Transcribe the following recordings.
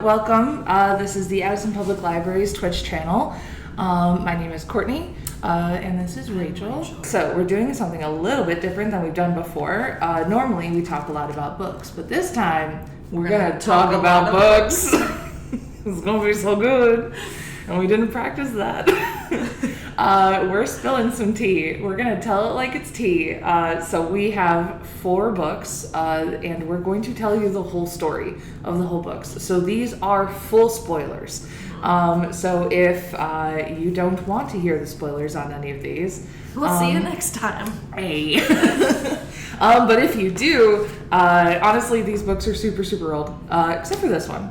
Welcome. This is the Addison Public Library's Twitch channel. My name is Courtney, and this is Rachel. So we're doing something a little bit different than we've done before. Normally we talk a lot about books, but this time we're going to talk about books. It's going to be so good. And we didn't practice that. We're spilling some tea. We're going to tell it like it's tea. So we have 4 books, and we're going to tell you the whole story of the whole books. So these are full spoilers. So if you don't want to hear the spoilers on any of these, we'll see you next time. Hey. But if you do, honestly, these books are super, super old, except for this one.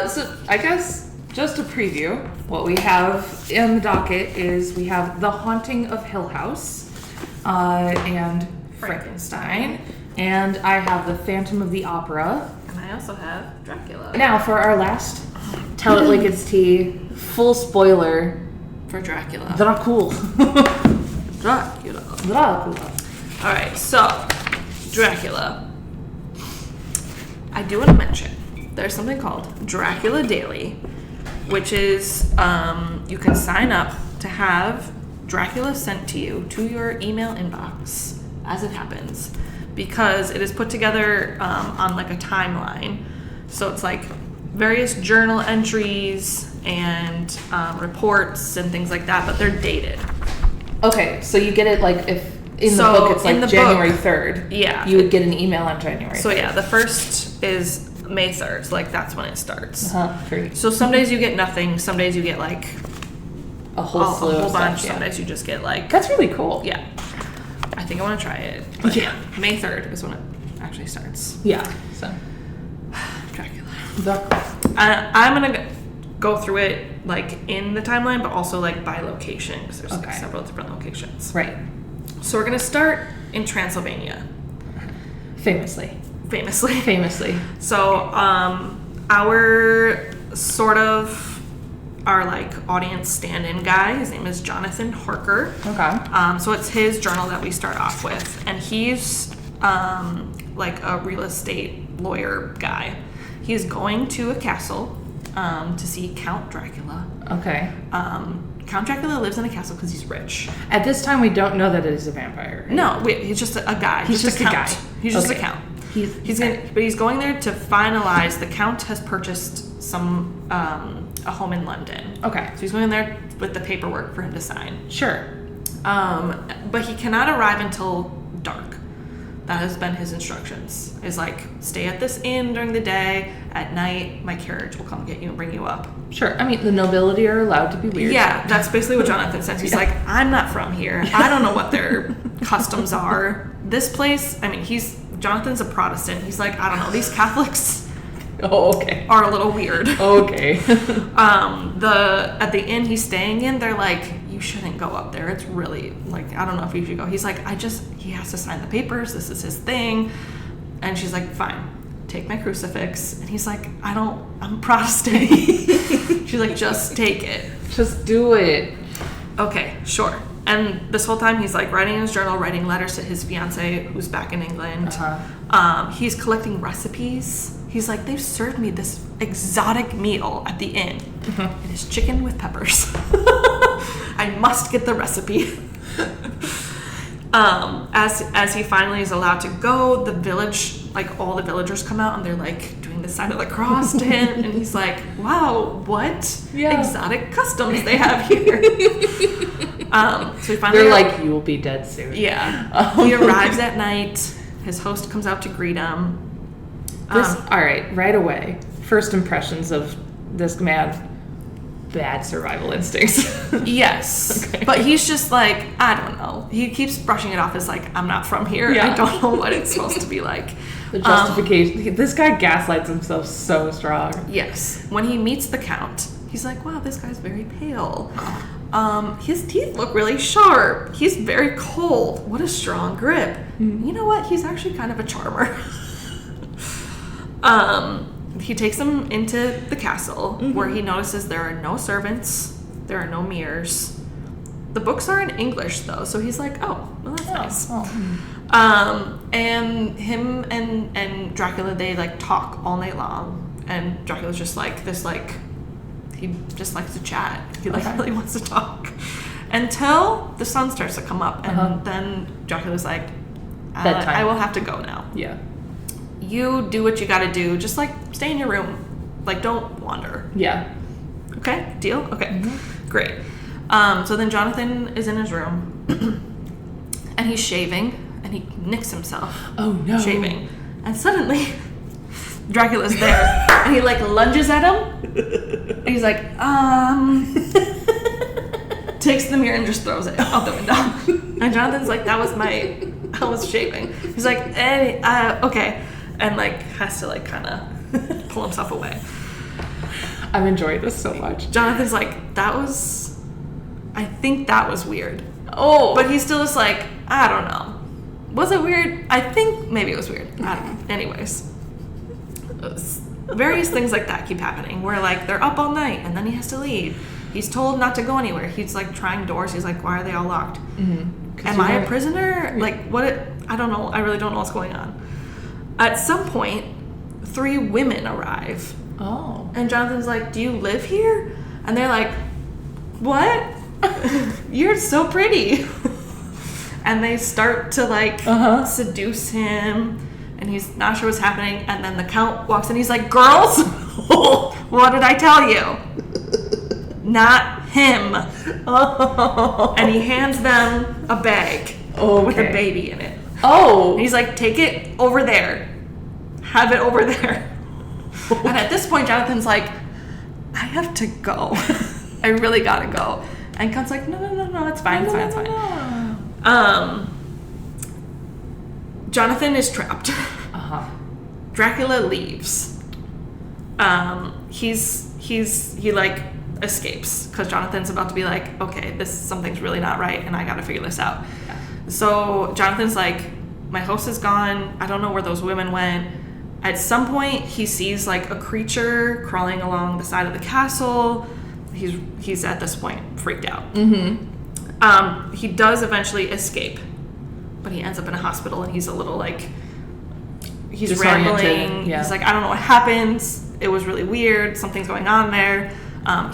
So I guess just to preview, what we have in the docket is we have The Haunting of Hill House and Frankenstein, and I have The Phantom of the Opera. And I also have Dracula. Now, for our last Tell It Like It's Tea, full spoiler For Dracula. Dracula. Alright, so, Dracula. I do want to mention, there's something called Dracula Daily, which is, you can sign up to have Dracula sent to you to your email inbox as it happens, because it is put together on like a timeline. So it's like various journal entries and reports and things like that, but they're dated. Okay, so you get it like if in the book it's like January 3rd. Yeah. You would get an email on January 3rd. So yeah, the first is May 3rd, so like that's when it starts. Great. So some days you get nothing, some days you get like a whole bunch, stuff, some days you just get like... That's really cool. Yeah. I think I want to try it. But yeah. May 3rd is when it actually starts. Yeah, so. Dracula. I'm going to go through it like in the timeline, but also like by location, because there's like several different locations. Right. So we're going to start in Transylvania. Famously. So, our sort of, our like audience stand-in guy, his name is Jonathan Harker. Okay. So it's his journal that we start off with, and he's like a real estate lawyer guy. He's going to a castle to see Count Dracula. Okay. Count Dracula lives in a castle because he's rich. At this time, we don't know that it is a vampire. Right? No, he's just a guy. He's just a guy. He's just a count. He's going there to finalize. The count has purchased a home in London. Okay. So he's going there with the paperwork for him to sign. Sure. But he cannot arrive until dark. That has been his instructions. Is like, stay at this inn during the day. At night, my carriage will come get you and bring you up. Sure. I mean, the nobility are allowed to be weird. Yeah, that's basically what Jonathan says. He's like, I'm not from here. I don't know what their customs are. This place, I mean, Jonathan's a Protestant. He's like, I don't know, these Catholics are a little weird. Okay. At the inn he's staying in, they're like, you shouldn't go up there. It's really, like, I don't know if you should go. He's like, he has to sign the papers. This is his thing. And she's like, fine, take my crucifix. And he's like, I'm Protestant. She's like, just take it. Just do it. Okay, sure. And this whole time he's like writing in his journal, writing letters to his fiance who's back in England. He's collecting recipes. He's like, they've served me this exotic meal at the inn. It is chicken with peppers. I must get the recipe. As he finally is allowed to go, the village, like all the villagers come out and they're like doing the sign of the cross to him. And he's like, wow, what exotic customs they have here. So he finally... They're like, you will be dead soon. Yeah. He arrives at night. His host comes out to greet him. All right, right away. First impressions of this man, bad survival instincts. Yes. Okay. But he's just like, I don't know. He keeps brushing it off as like, I'm not from here. Yeah. I don't know what it's supposed to be like. The justification. This guy gaslights himself so strong. Yes. When he meets the Count, he's like, wow, this guy's very pale. His teeth look really sharp. He's very cold. What a strong grip. You know what? He's actually kind of a charmer. He takes him into the castle where he notices there are no servants. There are no mirrors. The books are in English though, so he's like, oh, well, that's nice. And him and Dracula, they like talk all night long, And Dracula's just like this, like, he just likes to chat. He like Okay. really wants to talk. Until the sun starts to come up, and then Dracula's like, Bedtime. I will have to go now. Yeah. You do what you gotta do. Just, like, stay in your room. Like, don't wander. Yeah. Okay? Deal? Okay. Great. So then Jonathan is in his room, and he's shaving, and he nicks himself. Oh, no. Shaving. And suddenly, Dracula's there, and he, like, lunges at him, and he's like, takes the mirror and just throws it out the window. And Jonathan's like, I was shaving. He's like, hey, okay. And, like, has to, like, kind of pull himself away. I'm enjoying this so much. Jonathan's like, I think that was weird. Oh. But he's still just like, I don't know. Was it weird? I think maybe it was weird. I don't know. Anyways. Various things like that keep happening where, like, they're up all night and then he has to leave. He's told not to go anywhere. He's, like, trying doors. He's like, why are they all locked? Mm-hmm. Am I a prisoner? Like, what? I don't know. I really don't know what's going on. At some point, 3 women arrive. Oh. And Jonathan's like, do you live here? And they're like, what? You're so pretty. And they start to, like, seduce him. And he's not sure what's happening. And then the Count walks in. He's like, girls, what did I tell you? Not him. And he hands them a bag with a baby in it. Oh. And he's like, take it over there. Have it over there. And at this point, Jonathan's like, I have to go. I really gotta go. And Count's like, no, it's fine, it's fine. No. Jonathan is trapped. Dracula leaves. He like escapes because Jonathan's about to be like, okay, something's really not right, and I gotta figure this out. Yeah. So Jonathan's like, my host is gone. I don't know where those women went. At some point, he sees, like, a creature crawling along the side of the castle. He's at this point freaked out. Mm-hmm. He does eventually escape, but he ends up in a hospital, and he's a little, like, he's rambling. Yeah. He's like, I don't know what happened. It was really weird. Something's going on there.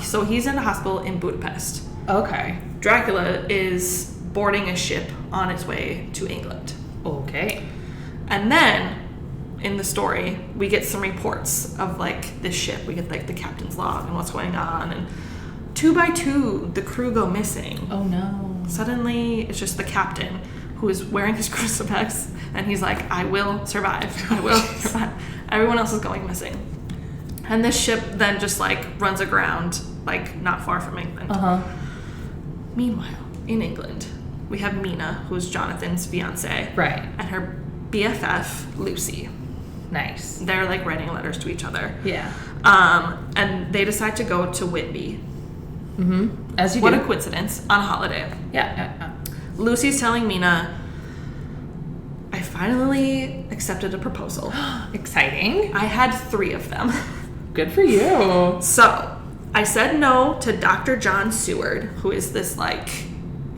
So he's in a hospital in Budapest. Okay. Dracula is boarding a ship on its way to England. Okay. And then, in the story, we get some reports of, like, this ship. We get, like, the captain's log and what's going on. And 2 by 2, the crew go missing. Oh, no. Suddenly, it's just the captain who is wearing his crucifix. And he's like, I will survive. I will survive. Everyone else is going missing. And this ship then just, like, runs aground, like, not far from England. Meanwhile, in England, we have Mina, who's Jonathan's fiancée. Right. And her BFF, Lucy. Nice. They're, like, writing letters to each other. Yeah. And they decide to go to Whitby. Mm-hmm. As you What do. a coincidence. On holiday. Yeah. Lucy's telling Mina, I finally accepted a proposal. Exciting. I had 3 of them. Good for you. So, I said no to Dr. John Seward, who is this, like,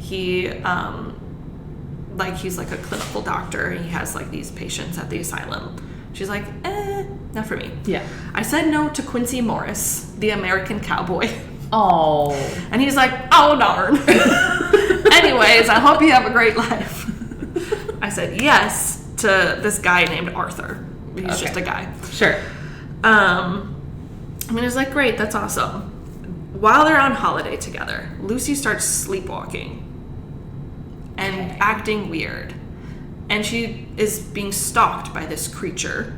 he's like a clinical doctor. He has, like, these patients at the asylum. She's like, not for me. Yeah. I said no to Quincy Morris, the American cowboy. Oh. And he's like, oh, darn. Anyways, I hope you have a great life. I said yes to this guy named Arthur. He's just a guy. Sure. I mean, it's like, great, that's awesome. While they're on holiday together, Lucy starts sleepwalking and acting weird. And she is being stalked by this creature.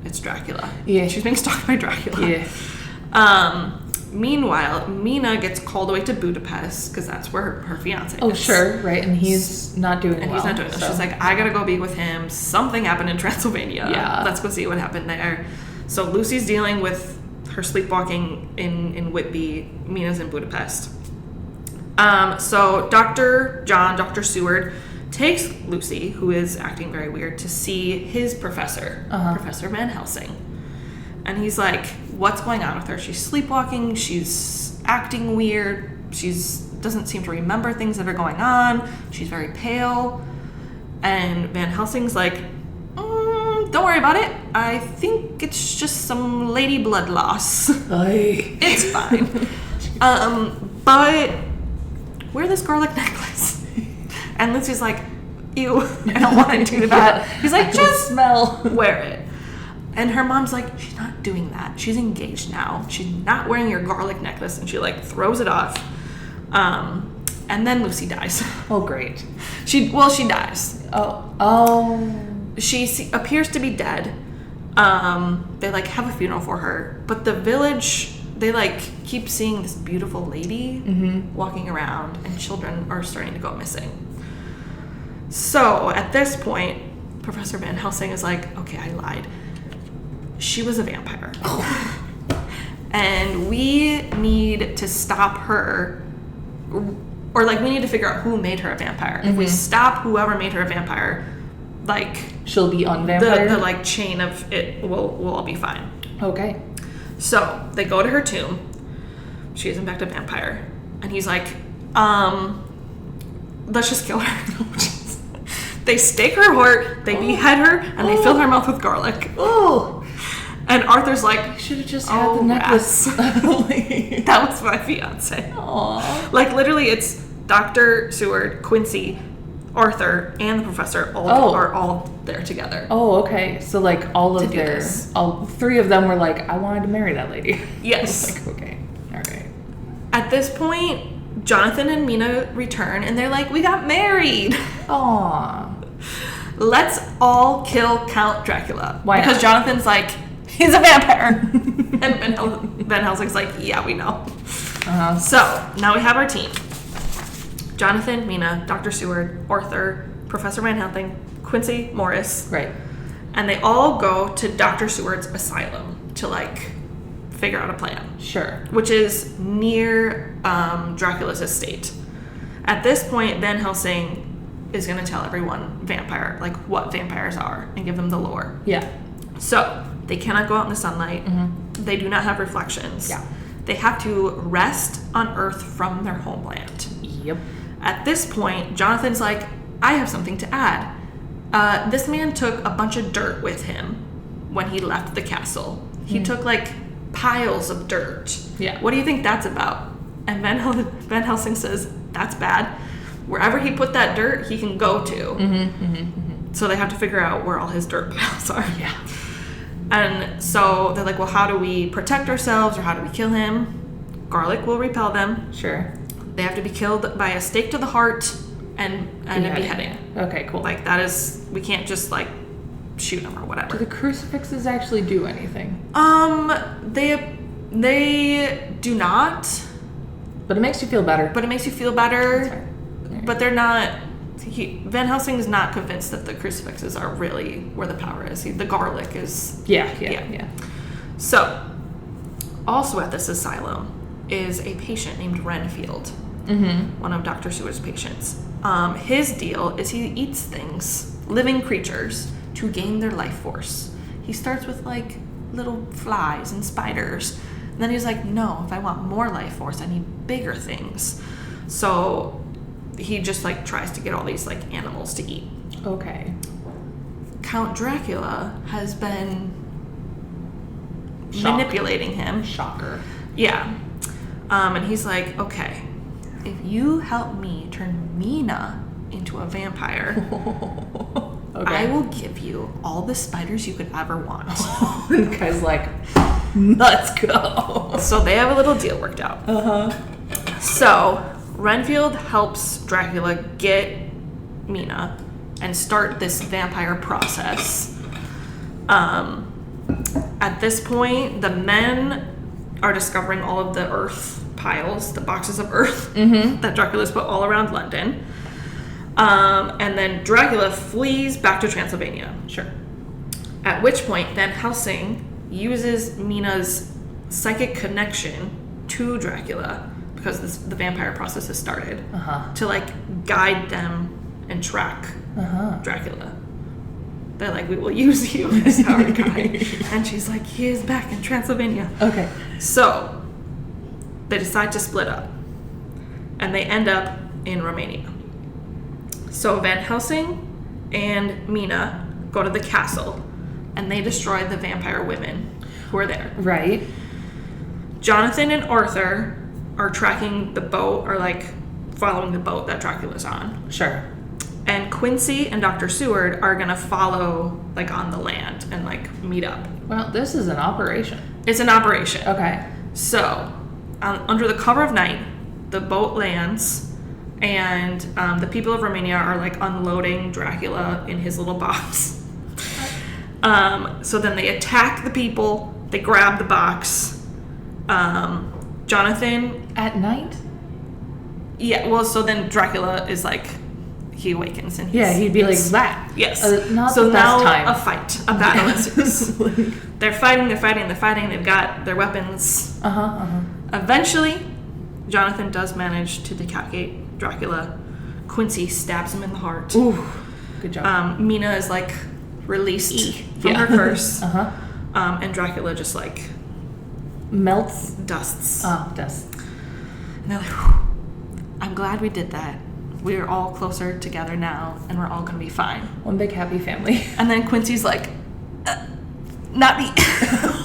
It's Dracula. Yeah. She's being stalked by Dracula. Yeah. Meanwhile, Mina gets called away to Budapest because that's where her fiance is. Oh, sure, right. And he's not doing well. And he's not doing well. So. She's like, I gotta go be with him. Something happened in Transylvania. Yeah. Let's go see what happened there. So Lucy's dealing with her sleepwalking in Whitby. Mina's in Budapest. So Dr. Seward takes Lucy, who is acting very weird, to see his professor, Professor Van Helsing. And he's like, what's going on with her? She's sleepwalking. She's acting weird. Doesn't seem to remember things that are going on. She's very pale. And Van Helsing's like, don't worry about it. I think it's just some lady blood loss. Ay. It's fine. But wear this garlic necklace. And Lucy's like, ew, I don't want to do that. He's like, just smell. wear it. And her mom's like, she's not doing that. She's engaged now. She's not wearing your garlic necklace. And she like throws it off. And then Lucy dies. Oh, great. She dies. Oh. She appears to be dead. They like have a funeral for her. But the village, they like keep seeing this beautiful lady walking around, and children are starting to go missing. So at this point, Professor Van Helsing is like, okay, I lied. She was a vampire. And we need to stop her, or like we need to figure out who made her a vampire. If we stop whoever made her a vampire, like she'll be unvampired. The like chain of it will all be fine. Okay. So they go to her tomb. She is in fact a vampire. And he's like, let's just kill her. They stake her heart, they behead her, and they fill her mouth with garlic. Oh. And Arthur's like, you should have just had the necklace. That was my fiance. Aww. Like literally, it's Dr. Seward, Quincy, Arthur, and the professor are all there together. Oh, okay. So like all three of them were like, I wanted to marry that lady. Yes. Like, okay. All right. At this point, Jonathan and Mina return, and they're like, we got married. Aww. Let's all kill Count Dracula. Why not? Because Jonathan's like, he's a vampire. And Van Helsing's like, yeah, we know. So now we have our team. Jonathan, Mina, Dr. Seward, Arthur, Professor Van Helsing, Quincy Morris. Right. And they all go to Dr. Seward's asylum to like figure out a plan. Sure. Which is near Dracula's estate. At this point, Van Helsing is going to tell everyone like what vampires are and give them the lore. Yeah. So they cannot go out in the sunlight. They do not have reflections. Yeah. They have to rest on Earth from their homeland. Yep. At this point, Jonathan's like, I have something to add. This man took a bunch of dirt with him when he left the castle. He took like piles of dirt. Yeah. What do you think that's about? And Van Helsing says, that's bad. Wherever he put that dirt, he can go to. So they have to figure out where all his dirt piles are. Yeah. And so they're like, well, how do we protect ourselves, or how do we kill him? Garlic will repel them. Sure. They have to be killed by a stake to the heart and a beheading. Okay, cool. Like that is, we can't just like shoot them or whatever. Do the crucifixes actually do anything? They do not. But it makes you feel better. But it makes you feel better. That's fair. Right. But they're not. Van Helsing is not convinced that the crucifixes are really where the power is. The garlic is. Yeah. So, also at this asylum is a patient named Renfield, one of Dr. Seward's patients. His deal is he eats things, living creatures, to gain their life force. He starts with like little flies and spiders. And then he's like, no, if I want more life force, I need bigger things. So he just like tries to get all these like animals to eat. Okay. Count Dracula has been manipulating him. Shocker. Yeah. And he's like, okay, if you help me turn Mina into a vampire, okay. I will give you all the spiders you could ever want. The guy's like, let's go. So they have a little deal worked out. So Renfield helps Dracula get Mina and start this vampire process. At this point, the men are discovering all of the earth piles, the boxes of earth that Dracula's put all around London. And then Dracula flees back to Transylvania. Sure. At which point, Van Helsing uses Mina's psychic connection to Dracula, because the vampire process has started, to like guide them and track Dracula. They're like, we will use you as our guide. And she's like, he is back in Transylvania. Okay. So they decide to split up, and they end up in Romania. So Van Helsing and Mina go to the castle and they destroy the vampire women who are there. Right. Jonathan and Arthur are tracking the boat, or like following the boat that Dracula's on. Sure. And Quincy and Dr. Seward are gonna follow like on the land and like meet up. Well, this is an operation. It's an operation. Okay. So, under the cover of night, the boat lands, and the people of Romania are like unloading Dracula in his little box. So then they attack the people. They grab the box. Jonathan. At night? Yeah. Well, so then Dracula is like, he awakens and he'd be like that. Yes. Not so the best now time. a fight, a battle ensues. They're fighting. They've got their weapons. Eventually, Jonathan does manage to decapitate Dracula. Quincy stabs him in the heart. Ooh, good job. Mina is like released from her curse. And Dracula just like melts. Dusts. Oh, dust. And they're like, whew, I'm glad we did that. We're all closer together now, and we're all gonna be fine. One big happy family. And then Quincy's like, not me.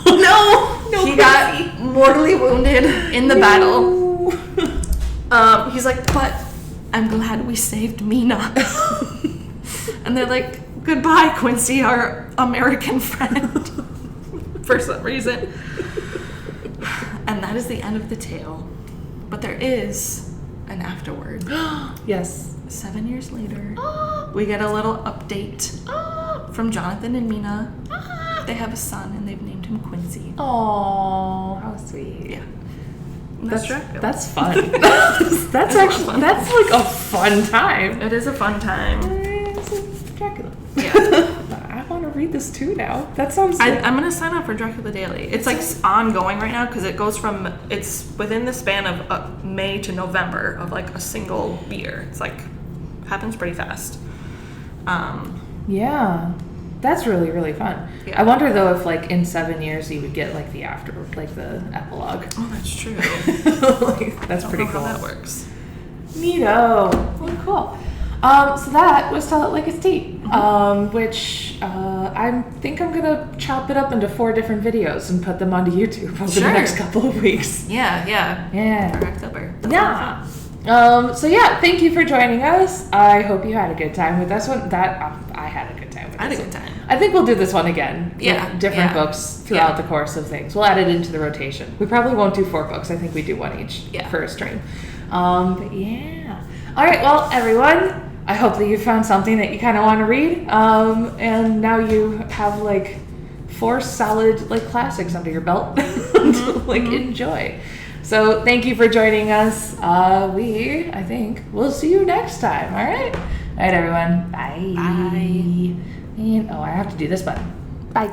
No, he Quincy got mortally wounded in the battle. He's like, but I'm glad we saved Mina. And they're like, goodbye, Quincy, our American friend. For some reason. And that is the end of the tale. But there is an afterword. Yes. 7 years later, we get a little update from Jonathan and Mina. They have a son, and they've named him Quincy. Oh, how sweet. Yeah. That's fun. That's actually fun. That's like a fun time. It is a fun time. It's Dracula. Yeah. I want to read this too now. That sounds like... I'm going to sign up for Dracula Daily. It's like ongoing right now because it goes from... It's within the span of May to November of like a single year. It's like... Happens pretty fast. Yeah. That's really, really fun. Yeah. I wonder though if like in 7 years you would get like the epilogue. Oh, that's true. That's pretty cool. How that works. Neato. Well, cool. So that was Tell It Like It's Tea, which I think I'm gonna chop it up into 4 different videos and put them onto YouTube over the next couple of weeks. Yeah. For October. Yeah. So yeah, thank you for joining us. I hope you had a good time with this one. I had a good time with this. I had a good time. I think we'll do this one again. Yeah. With different books throughout the course of things. We'll add it into the rotation. We probably won't do 4 books. I think we do 1 each for a stream. But yeah. All right. Well, everyone. I hope that you found something that you kind of want to read, and now you have like 4 solid like classics under your belt to enjoy. So thank you for joining us. I think we'll see you next time. All right, everyone. Bye. Bye. And I have to do this button. Bye.